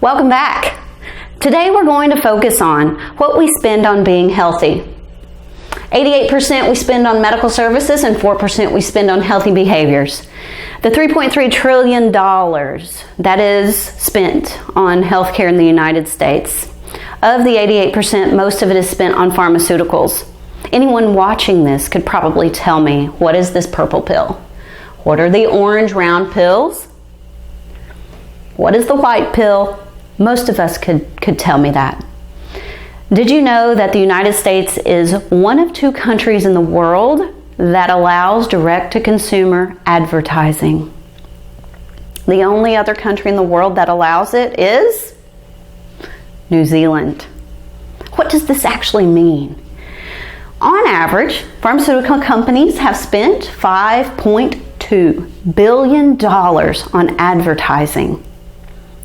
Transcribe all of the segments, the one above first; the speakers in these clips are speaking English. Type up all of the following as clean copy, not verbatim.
Welcome back. Today we're going to focus on what we spend on being healthy. 88% we spend on medical services and 4% we spend on healthy behaviors. The $3.3 trillion that is spent on healthcare in the United States, of the 88%, most of it is spent on pharmaceuticals. Anyone watching this could probably tell me, what is this purple pill? What are the orange round pills? What is the white pill? Most of us could tell me that. Did you know that the United States is one of 2 countries in the world that allows direct-to-consumer advertising? The only other country in the world that allows it is New Zealand. What does this actually mean? On average, pharmaceutical companies have spent $5.2 billion on advertising.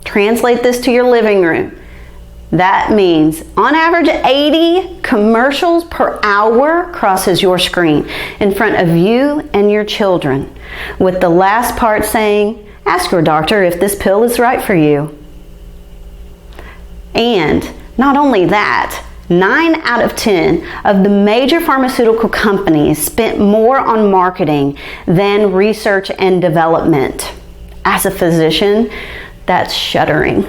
Translate this to your living room. That means, on average, 80 commercials per hour crosses your screen in front of you and your children, with the last part saying, ask your doctor if this pill is right for you. And not only that, 9 out of 10 of the major pharmaceutical companies spent more on marketing than research and development. As a physician, that's shuddering.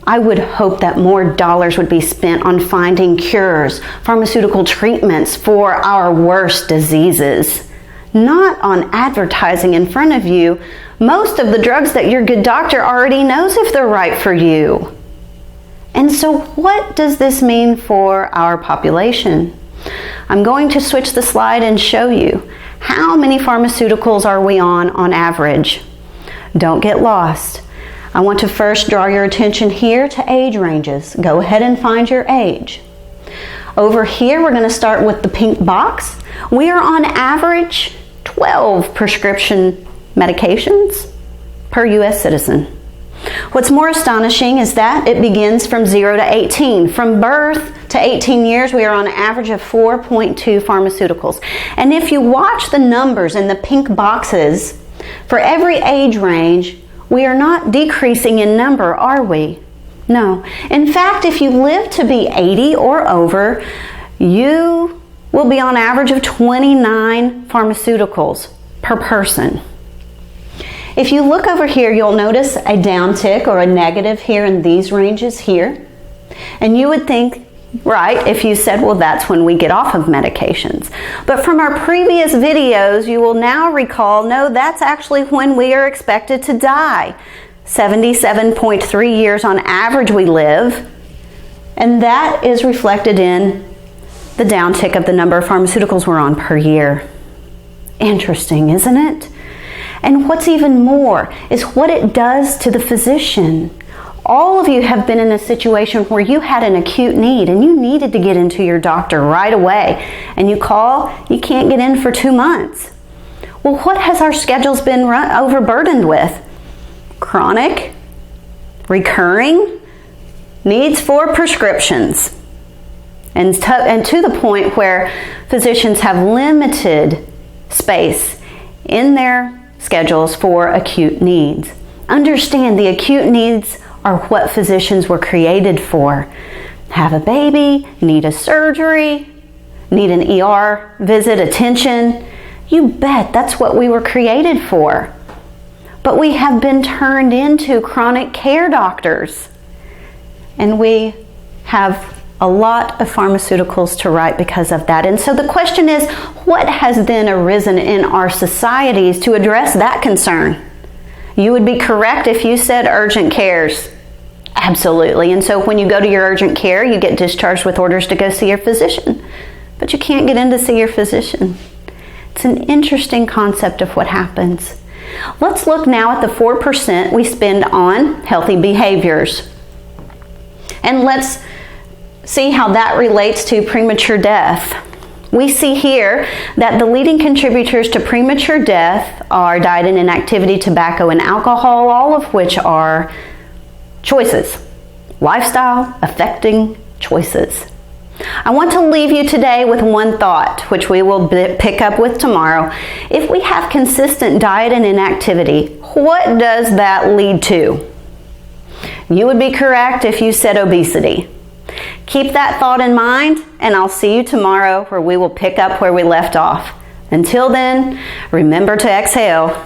I would hope that more dollars would be spent on finding cures, pharmaceutical treatments for our worst diseases, not on advertising in front of you most of the drugs that your good doctor already knows if they're right for you. And so what does this mean for our population? I'm going to switch the slide and show you how many pharmaceuticals are we on average. Don't get lost. I want to first draw your attention here to age ranges. Go ahead and find your age. Over here, we're going to start with the pink box. We are on average 12 prescription medications per U.S. citizen. What's more astonishing is that it begins from 0 to 18. From birth to 18 years, we are on an average of 4.2 pharmaceuticals. And if you watch the numbers in the pink boxes, for every age range, we are not decreasing in number, are we? No. In fact, if you live to be 80 or over, you will be on average of 29 pharmaceuticals per person. If you look over here, you'll notice a downtick or a negative here in these ranges here. And you would think, right, if you said, well, that's when we get off of medications. But from our previous videos, you will now recall, no, that's actually when we are expected to die. 77.3 years on average we live, and that is reflected in the downtick of the number of pharmaceuticals we're on per year. Interesting, isn't it? And what's even more is what it does to the physician. All of you have been in a situation where you had an acute need and you needed to get into your doctor right away. And you call, you can't get in for 2 months. Well, what has our schedules been overburdened with? Chronic, recurring needs for prescriptions. And to the point where physicians have limited space in their schedules for acute needs. Understand, the acute needs are what physicians were created for. Have a baby, need a surgery, need an ER visit, attention. You bet, that's what we were created for. But we have been turned into chronic care doctors. And we have a lot of pharmaceuticals to write because of that. And so the question is, what has then arisen in our societies to address that concern? You would be correct if you said urgent cares. Absolutely. And so when you go to your urgent care, you get discharged with orders to go see your physician. But you can't get in to see your physician. It's an interesting concept of what happens. Let's look now at the 4% we spend on healthy behaviors. And let's see how that relates to premature death. We see here that the leading contributors to premature death are diet and inactivity, tobacco and alcohol, all of which are choices, lifestyle affecting choices. I want to leave you today with one thought, which we will pick up with tomorrow. If we have consistent diet and inactivity, what does that lead to? You would be correct if you said obesity. Keep that thought in mind, and I'll see you tomorrow where we will pick up where we left off. Until then, remember to exhale.